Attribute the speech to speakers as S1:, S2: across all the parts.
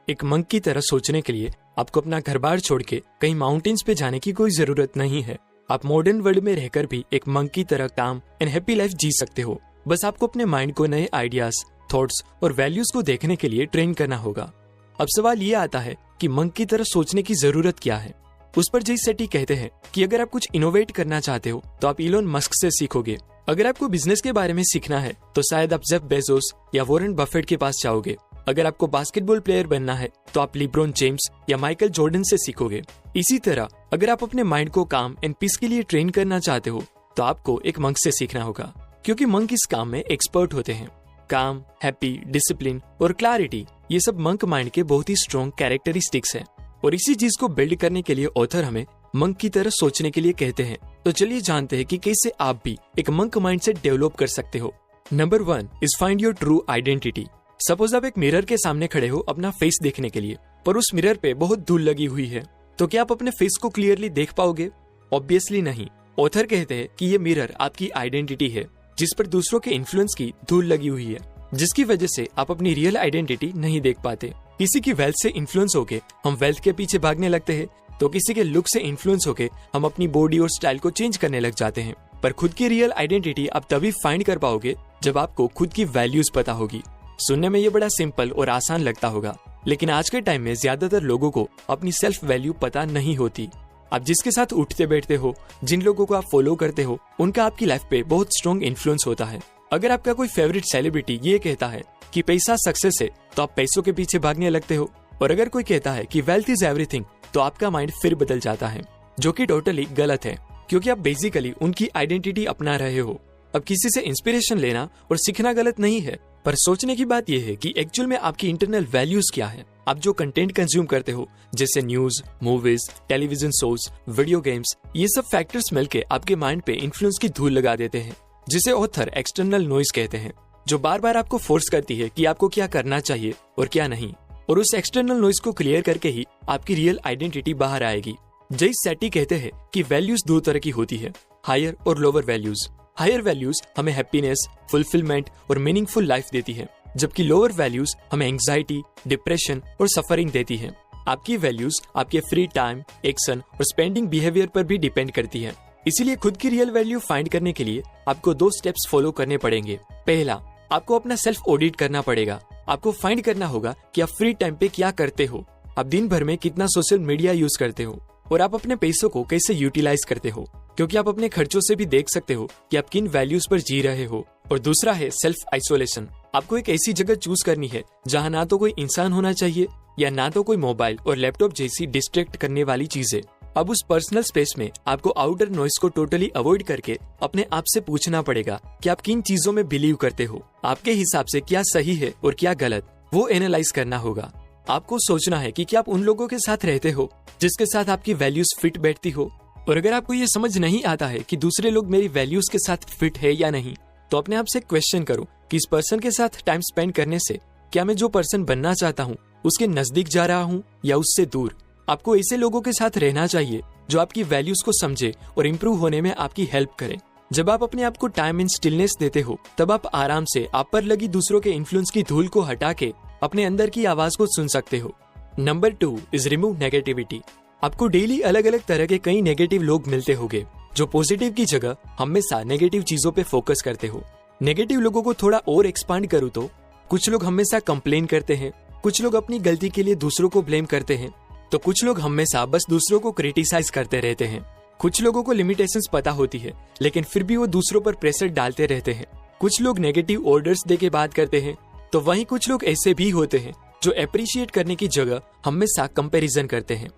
S1: एक मंक की तरह सोचने के लिए आपको अपना घर बार छोड़ के कहीं माउंटेन्स पे जाने की कोई जरूरत नहीं है। आप मॉडर्न वर्ल्ड में रहकर भी एक मंक की तरह काम एंड हैप्पी लाइफ जी सकते हो। बस आपको अपने माइंड को नए आइडियाज, थॉट्स और वैल्यूज को देखने के लिए ट्रेन करना होगा। अब सवाल ये आता है कि मंक की तरह सोचने की जरूरत क्या है। उस पर जय सेटी कहते हैं कि अगर आप कुछ इनोवेट करना चाहते हो तो आप इलोन मस्क से सीखोगे। अगर आपको बिजनेस के बारे में सीखना है तो शायद आप जेफ बेजोस या वॉरेन बफेट के पास जाओगे। अगर आपको बास्केटबॉल प्लेयर बनना है तो आप लिब्रॉन जेम्स या माइकल जॉर्डन से सीखोगे। इसी तरह अगर आप अपने माइंड को काम एंड पीस के लिए ट्रेन करना चाहते हो तो आपको एक मंक से सीखना होगा, क्योंकि मंक इस काम में एक्सपर्ट होते हैं। काम, हैप्पी, डिसिप्लिन और क्लैरिटी, ये सब मंक माइंड के बहुत ही स्ट्रॉन्ग कैरेक्टरिस्टिक्स हैं। और इसी चीज को बिल्ड करने के लिए ऑथर हमें मंक की तरह सोचने के लिए कहते हैं। तो चलिए जानते हैं कि कैसे आप भी एक मंक माइंडसेट डेवलप कर सकते हो। Number 1 is find your true identity. Suppose आप एक मिरर के सामने खड़े हो अपना फेस देखने के लिए, पर उस मिरर पे बहुत धूल लगी हुई है, तो क्या आप अपने फेस को क्लियरली देख पाओगे? ऑब्वियसली नहीं। ऑथर कहते हैं कि ये मिरर आपकी आइडेंटिटी है, जिस पर दूसरों के इन्फ्लुएंस की धूल लगी हुई है, जिसकी वजह से आप अपनी रियल आइडेंटिटी नहीं देख पाते। किसी की वेल्थ से इन्फ्लुएंस होके हम वेल्थ के पीछे भागने लगते हैं, तो किसी के लुक से इन्फ्लुएंस होके हम अपनी बॉडी और स्टाइल को चेंज करने लग जाते हैं। पर खुद की रियल आइडेंटिटी आप तभी फाइंड कर पाओगे जब आपको खुद की वैल्यूज पता होगी। सुनने में ये बड़ा सिंपल और आसान लगता होगा, लेकिन आज के टाइम में ज्यादातर लोगों को अपनी सेल्फ वैल्यू पता नहीं होती। आप जिसके साथ उठते बैठते हो, जिन लोगों को आप फॉलो करते हो, उनका आपकी लाइफ पे बहुत स्ट्रॉन्ग इन्फ्लुएंस होता है। अगर आपका कोई फेवरेट सेलिब्रिटी ये कहता है कि पैसा सक्सेस है, तो आप पैसों के पीछे भागने लगते हो। और अगर कोई कहता है कि वेल्थ इज एवरीथिंग, तो आपका माइंड फिर बदल जाता है, जो कि टोटली गलत है, क्योंकि आप बेसिकली उनकी आइडेंटिटी अपना रहे हो। अब किसी से इंस्पिरेशन लेना और सीखना गलत नहीं है, पर सोचने की बात यह है कि एक्चुअल में आपकी इंटरनल वैल्यूज क्या है। आप जो कंटेंट कंज्यूम करते हो, जैसे news, movies, television shows, video games, ये सब फैक्टर्स मिलके आपके माइंड पे इन्फ्लुएंस की धूल लगा देते हैं, जिसे ऑथर एक्सटर्नल नॉइज कहते हैं, जो बार बार आपको फोर्स करती है कि आपको क्या करना चाहिए और क्या नहीं। और उस एक्सटर्नल नॉइज को क्लियर करके ही आपकी रियल आइडेंटिटी बाहर आएगी। जय सेटी कहते हैं कि वैल्यूज दो तरह की होती है, हायर और लोअर वैल्यूज। हायर वैल्यूज हमें हैप्पीनेस, फुलफिलमेंट और मीनिंगफुल लाइफ देती है, जबकि लोअर वैल्यूज हमें एंग्जाइटी, डिप्रेशन और सफरिंग देती है। आपकी वैल्यूज आपके फ्री टाइम, एक्शन और स्पेंडिंग बिहेवियर पर भी डिपेंड करती है। इसीलिए खुद की रियल वैल्यू फाइंड करने के लिए आपको 2 स्टेप्स फॉलो करने पड़ेंगे। पहला, आपको अपना सेल्फ ऑडिट करना पड़ेगा। आपको फाइंड करना होगा कि आप फ्री टाइम पे क्या करते हो, आप दिन भर में कितना सोशल मीडिया यूज करते हो, और आप अपने पैसों को कैसे यूटिलाइज करते हो, क्योंकि आप अपने खर्चों से भी देख सकते हो कि आप किन वैल्यूज पर जी रहे हो। और दूसरा है सेल्फ आइसोलेशन। आपको एक ऐसी जगह चूज करनी है जहाँ ना तो कोई इंसान होना चाहिए या ना तो कोई मोबाइल और लैपटॉप जैसी डिस्ट्रैक्ट करने वाली चीजें। अब उस पर्सनल स्पेस में आपको आउटर नॉइस को टोटली अवॉइड करके अपने आप से पूछना पड़ेगा कि आप किन चीजों में बिलीव करते हो, आपके हिसाब से क्या सही है और क्या गलत, वो एनालाइज करना होगा। आपको सोचना है कि क्या आप उन लोगों के साथ रहते हो जिसके साथ आपकी वैल्यूज फिट बैठती हो। और अगर आपको ये समझ नहीं आता है कि दूसरे लोग मेरी वैल्यूज के साथ फिट है या नहीं, तो अपने आप से क्वेश्चन करो कि इस पर्सन के साथ टाइम स्पेंड करने से क्या मैं जो पर्सन बनना चाहता हूँ उसके नजदीक जा रहा हूँ या उससे दूर। आपको ऐसे लोगों के साथ रहना चाहिए जो आपकी वैल्यूज को समझे और इम्प्रूव होने में आपकी हेल्प करें। जब आप अपने आप को टाइम एंड स्टिलनेस देते हो, तब आप आराम से आप पर लगी दूसरों के इन्फ्लुएंस की धूल को हटा के अपने अंदर की आवाज को सुन सकते हो। Number 2 is remove negativity. आपको डेली अलग अलग तरह के कई नेगेटिव लोग मिलते होंगे, जो पॉजिटिव की जगह हमेशा नेगेटिव चीजों पे फोकस करते हो। नेगेटिव लोगों को थोड़ा और एक्सपांड करूँ तो कुछ लोग हमेशा कंप्लेन करते हैं, कुछ लोग अपनी गलती के लिए दूसरों को ब्लेम करते हैं, तो कुछ लोग हमेशा बस दूसरों को क्रिटिसाइज करते रहते हैं। कुछ लोगों को लिमिटेशंस पता होती है, लेकिन फिर भी वो दूसरों पर प्रेशर डालते रहते हैं। कुछ लोग नेगेटिव ऑर्डर्स दे के बात करते हैं, तो वहीं कुछ लोग ऐसे भी होते हैं जो अप्रिशिएट करने की जगह हमेशा कंपैरिजन करते हैं।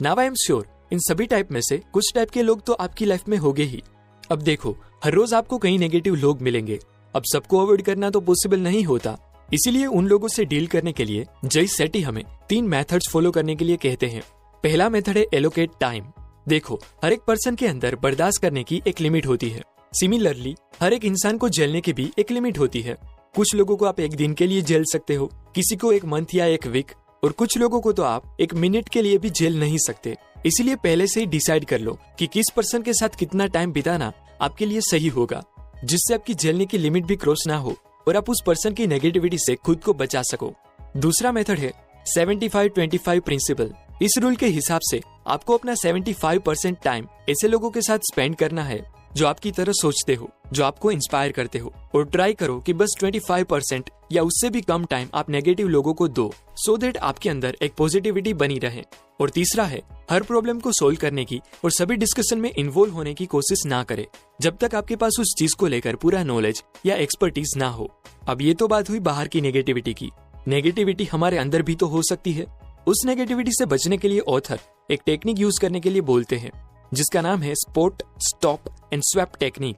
S1: Now I am sure in सभी टाइप में से कुछ टाइप के लोग तो आपकी लाइफ में होंगे ही। अब देखो, हर रोज आपको कई नेगेटिव लोग मिलेंगे। अब सबको अवॉइड करना तो पॉसिबल नहीं होता, इसीलिए उन लोगों से डील करने के लिए जय सेटी हमें 3 मेथड्स फॉलो करने के लिए कहते हैं। पहला मेथड है एलोकेट टाइम। देखो, हर एक पर्सन के अंदर बर्दाश्त करने की एक लिमिट होती है। सिमिलरली हर एक इंसान को झेलने की भी एक लिमिट होती है। कुछ लोगों को आप 1 दिन के लिए झेल सकते हो, किसी को 1 मंथ या 1 वीक, और कुछ लोगों को तो आप 1 मिनट के लिए भी झेल नहीं सकते। इसीलिए पहले से ही डिसाइड कर लो कि किस पर्सन के साथ कितना टाइम बिताना आपके लिए सही होगा, जिससे आपकी झेलने की लिमिट भी क्रॉस ना हो और आप उस पर्सन की नेगेटिविटी से खुद को बचा सको। दूसरा मेथड है 75-25 प्रिंसिपल। इस रूल के हिसाब से आपको अपना 75% टाइम ऐसे लोगों के साथ स्पेंड करना है जो आपकी तरह सोचते हो, जो आपको इंस्पायर करते हो, और ट्राई करो कि बस 25% या उससे भी कम टाइम आप नेगेटिव लोगों को दो, सो दैट आपके अंदर एक पॉजिटिविटी बनी रहे। और तीसरा है, हर प्रॉब्लम को सोल्व करने की और सभी डिस्कशन में इन्वॉल्व होने की कोशिश ना करे जब तक आपके पास उस चीज को लेकर पूरा नॉलेज या एक्सपर्टीज ना हो। अब ये तो बात हुई बाहर की नेगेटिविटी की। नेगेटिविटी हमारे अंदर भी तो हो सकती है। उस नेगेटिविटी से बचने के लिए ऑथर एक टेक्निक यूज करने के लिए बोलते हैं जिसका नाम है spot, stop and swap technique.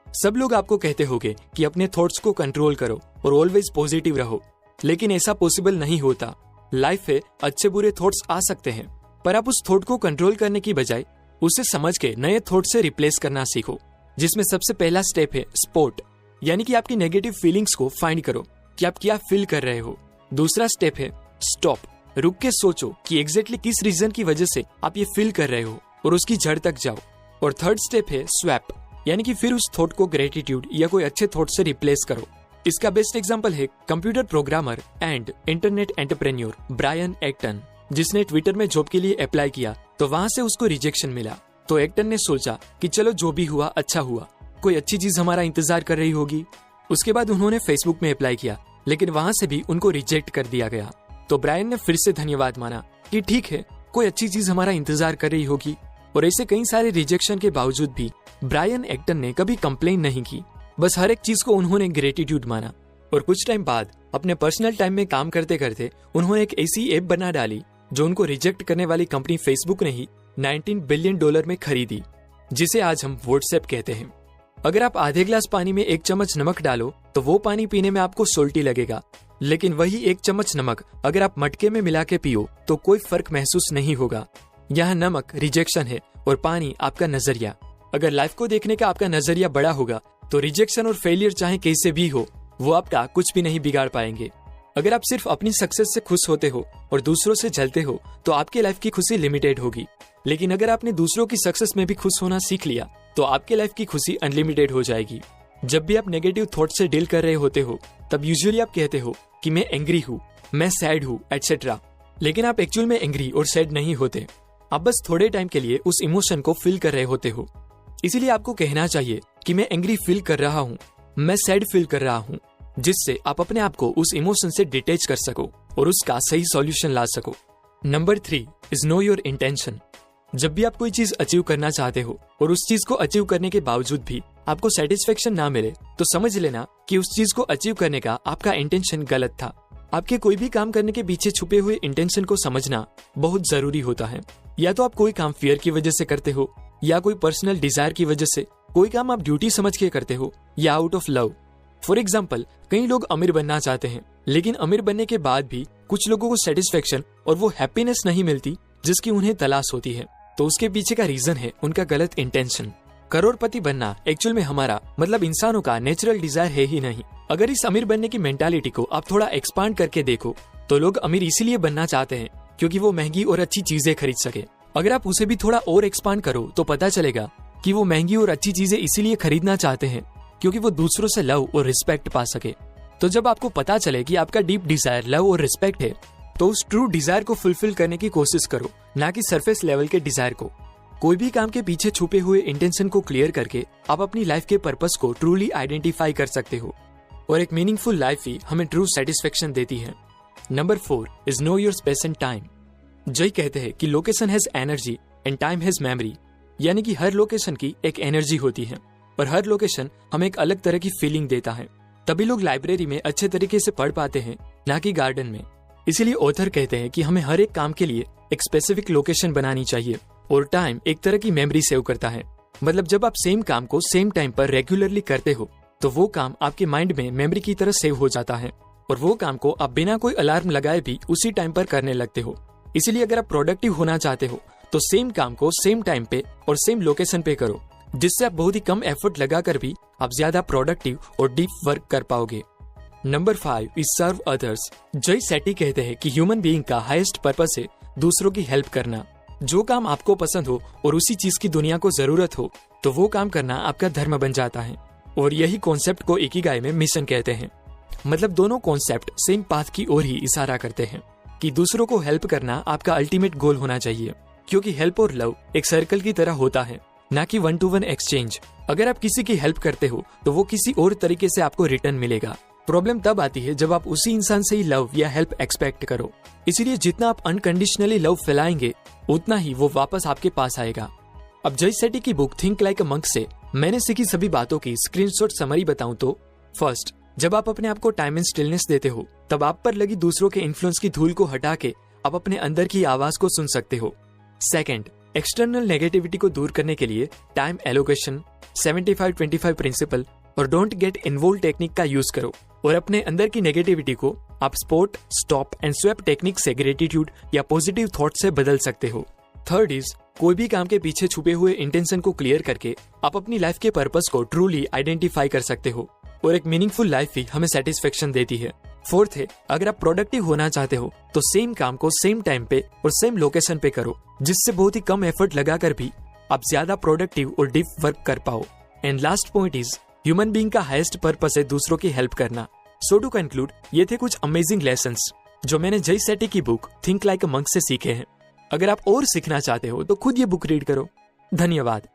S1: सब लोग आपको कहते होंगे कि अपने थॉट्स को कंट्रोल करो और ऑलवेज पॉजिटिव रहो, लेकिन ऐसा पॉसिबल नहीं होता। लाइफ में अच्छे बुरे थॉट्स आ सकते हैं, पर आप उस थॉट को कंट्रोल करने की बजाय उसे समझ के नए थॉट से रिप्लेस करना सीखो, जिसमें सबसे पहला स्टेप है स्पॉट, यानी कि आपकी नेगेटिव फीलिंग्स को फाइंड करो कि आप क्या फील कर रहे हो। दूसरा स्टेप है स्टॉप, रुक के सोचो कि एग्जैक्टली किस रीजन की वजह से आप ये फील कर रहे हो और उसकी जड़ तक जाओ। और थर्ड स्टेप है स्वैप, यानी कि फिर उस थॉट को ग्रेटिट्यूड या कोई अच्छे थॉट से रिप्लेस करो। इसका बेस्ट एग्जांपल है computer programmer and internet entrepreneur Brian Acton, जिसने ट्विटर में जॉब के लिए अप्लाई किया तो वहां से उसको रिजेक्शन मिला। तो एक्टन ने सोचा कि चलो जो भी हुआ अच्छा हुआ, कोई अच्छी चीज हमारा इंतजार कर रही होगी। उसके बाद उन्होंने फेसबुक में अप्लाई किया, लेकिन वहां से भी उनको रिजेक्ट कर दिया गया। तो ब्रायन ने फिर से धन्यवाद माना कि ठीक है, कोई अच्छी चीज हमारा इंतजार कर रही होगी। और ऐसे कई सारे रिजेक्शन के बावजूद भी ब्रायन एक्टन ने कभी कंप्लेन नहीं की, बस हर एक चीज को उन्होंने ग्रेटिट्यूड माना। और कुछ टाइम बाद अपने पर्सनल टाइम में काम करते करते उन्होंने एक ऐसी ऐप बना डाली जो उनको रिजेक्ट करने वाली कंपनी फेसबुक ने ही $19 बिलियन में खरीदी, जिसे आज हम व्हाट्सएप कहते हैं। अगर आप आधे ग्लास पानी में 1 चम्मच नमक डालो तो वो पानी पीने में आपको सोल्टी लगेगा, लेकिन वही 1 चम्मच नमक अगर आप मटके में मिला के पियो तो कोई फर्क महसूस नहीं होगा। यहाँ नमक रिजेक्शन है और पानी आपका नजरिया। अगर लाइफ को देखने का आपका नजरिया बड़ा होगा तो रिजेक्शन और फेलियर चाहे कैसे भी हो, वो आपका कुछ भी नहीं बिगाड़ पाएंगे। अगर आप सिर्फ अपनी सक्सेस से खुश होते हो और दूसरों से जलते हो तो आपके लाइफ की खुशी लिमिटेड होगी, लेकिन अगर आपने दूसरों की सक्सेस में भी खुश होना सीख लिया तो आपके लाइफ की खुशी अनलिमिटेड हो जाएगी। जब भी आप नेगेटिव थॉट से डील कर रहे होते हो तब यूजुअली आप कहते हो कि मैं एंग्री हूँ, मैं सैड हूँ, एटसेट्रा, लेकिन आप एक्चुअल में एंग्री और सैड नहीं होते। आप बस थोड़े टाइम के लिए उस इमोशन को फील कर रहे होते हो। इसीलिए आपको कहना चाहिए कि मैं एंग्री फील कर रहा हूँ, मैं सैड फील कर रहा हूँ, जिससे आप अपने आप को उस इमोशन से डिटैच कर सको और उसका सही सॉल्यूशन ला सको। Number 3 is know your intention. जब भी आप कोई चीज अचीव करना चाहते हो और उस चीज को अचीव करने के बावजूद भी आपको सेटिस्फेक्शन ना मिले तो समझ लेना कि उस चीज को अचीव करने का आपका इंटेंशन गलत था। आपके कोई भी काम करने के पीछे छुपे हुए इंटेंशन को समझना बहुत जरूरी होता है। या तो आप कोई काम फियर की वजह से करते हो, या कोई पर्सनल डिजायर की वजह से, कोई काम आप ड्यूटी समझ के करते हो, या out of love. For example, कई लोग अमीर बनना चाहते हैं, लेकिन अमीर बनने के बाद भी कुछ लोगों को सेटिस्फेक्शन और वो हैप्पीनेस नहीं मिलती जिसकी उन्हें तलाश होती है। तो उसके पीछे का रीजन है उनका गलत इंटेंशन। करोड़पति बनना एक्चुअल में हमारा मतलब इंसानों का नेचुरल डिजायर है ही नहीं। अगर इस अमीर बनने की मेंटालिटी को आप थोड़ा एक्सपांड करके देखो तो लोग अमीर इसीलिए बनना चाहते हैं क्योंकि वो महंगी और अच्छी चीजें खरीद सके। अगर आप उसे भी थोड़ा और एक्सपांड करो तो पता चलेगा कि वो महंगी और अच्छी चीजें इसीलिए खरीदना चाहते हैं क्योंकि वो दूसरों से लव और रिस्पेक्ट पा सके। तो जब आपको पता चले कि आपका डीप डिजायर लव और रिस्पेक्ट है तो उस ट्रू डिजायर को फुलफिल करने की कोशिश करो, ना कि सरफेस लेवल के डिजायर को। कोई भी काम के पीछे छुपे हुए इंटेंशन को क्लियर करके आप अपनी लाइफ के पर्पस को ट्रूली आइडेंटिफाई कर सकते हो और एक मीनिंगफुल लाइफ ही हमें ट्रू सेटिस्फेक्शन देती है। Number 4 is know your space and time. जय कहते हैं कि location has energy and time has memory, यानी कि हर लोकेशन की एक एनर्जी होती है और हर लोकेशन हमें एक अलग तरह की फीलिंग देता है। तभी लोग लाइब्रेरी में अच्छे तरीके से पढ़ पाते हैं, ना कि गार्डन में। इसीलिए ऑथर कहते हैं कि हमें हर एक काम के लिए एक स्पेसिफिक लोकेशन बनानी चाहिए। और टाइम एक तरह की मेमोरी सेव करता है, मतलब जब आप सेम काम को सेम टाइम पर रेगुलरली करते हो तो वो काम आपके माइंड में मेमोरी की तरह सेव हो जाता है और वो काम को आप बिना कोई अलार्म लगाए भी उसी टाइम पर करने लगते हो। इसीलिए अगर आप प्रोडक्टिव होना चाहते हो तो सेम काम को सेम टाइम पे और सेम लोकेशन पे करो, जिससे आप बहुत ही कम एफर्ट लगाकर भी आप ज्यादा प्रोडक्टिव और डीप वर्क कर पाओगे। Number 5 is serve others. Jay Shetty कहते हैं कि ह्यूमन बीइंग का हाईएस्ट पर्पस है दूसरों की हेल्प करना। जो काम आपको पसंद हो और उसी चीज की दुनिया को जरूरत हो तो वो काम करना आपका धर्म बन जाता है। और यही कॉन्सेप्ट को इकिगाई में मिशन कहते हैं। मतलब दोनों कॉन्सेप्ट सेम पाथ की ओर ही इशारा करते हैं कि दूसरों को हेल्प करना आपका अल्टीमेट गोल होना चाहिए, क्योंकि हेल्प और लव एक सर्कल की तरह होता है, ना कि 1-to-1 एक्सचेंज। अगर आप किसी की हेल्प करते हो तो वो किसी और तरीके से आपको रिटर्न मिलेगा। प्रॉब्लम तब आती है जब आप उसी इंसान से ही लव या हेल्प एक्सपेक्ट करो। इसीलिए जितना आप अनकंडीशनली लव फैलाएंगे उतना ही वो वापस आपके पास आएगा। अब जय सेठी की book think like a monk से मैंने सीखी सभी बातों की स्क्रीनशॉट समरी बताऊं तो फर्स्ट, जब आप अपने आप को टाइम एंड स्टिलनेस देते हो तब आप पर लगी दूसरों के इन्फ्लुएंस की धूल को हटा के आप अपने अंदर की आवाज को सुन सकते हो। सेकंड, एक्सटर्नल नेगेटिविटी को दूर करने के लिए टाइम एलोकेशन, 75-25 प्रिंसिपल और डोंट गेट इन्वॉल्व टेक्निक का यूज करो और अपने अंदर की नेगेटिविटी को आप spot, stop and swap technique से ग्रेटिट्यूड या पॉजिटिव थॉट से बदल सकते हो। थर्ड इज, कोई भी काम के पीछे छुपे हुए इंटेंशन को क्लियर करके आप अपनी लाइफ के पर्पस को ट्रूली आइडेंटिफाई कर सकते हो और एक मीनिंगफुल लाइफ ही हमें सेटिस्फेक्शन देती है। फोर्थ है, अगर आप प्रोडक्टिव होना चाहते हो तो सेम काम को सेम टाइम पे और सेम लोकेशन पे करो, जिससे बहुत ही कम एफर्ट लगाकर भी आप ज्यादा प्रोडक्टिव और डीप वर्क कर पाओ। And last point is, human being का हाईएस्ट पर्पस है दूसरों की हेल्प करना। सो टू कंक्लूड, ये थे कुछ अमेजिंग लेसन्स जो मैंने जय सेठी की book think like a monk से सीखे हैं। अगर आप और सीखना चाहते हो तो खुद ये बुक रीड करो। धन्यवाद।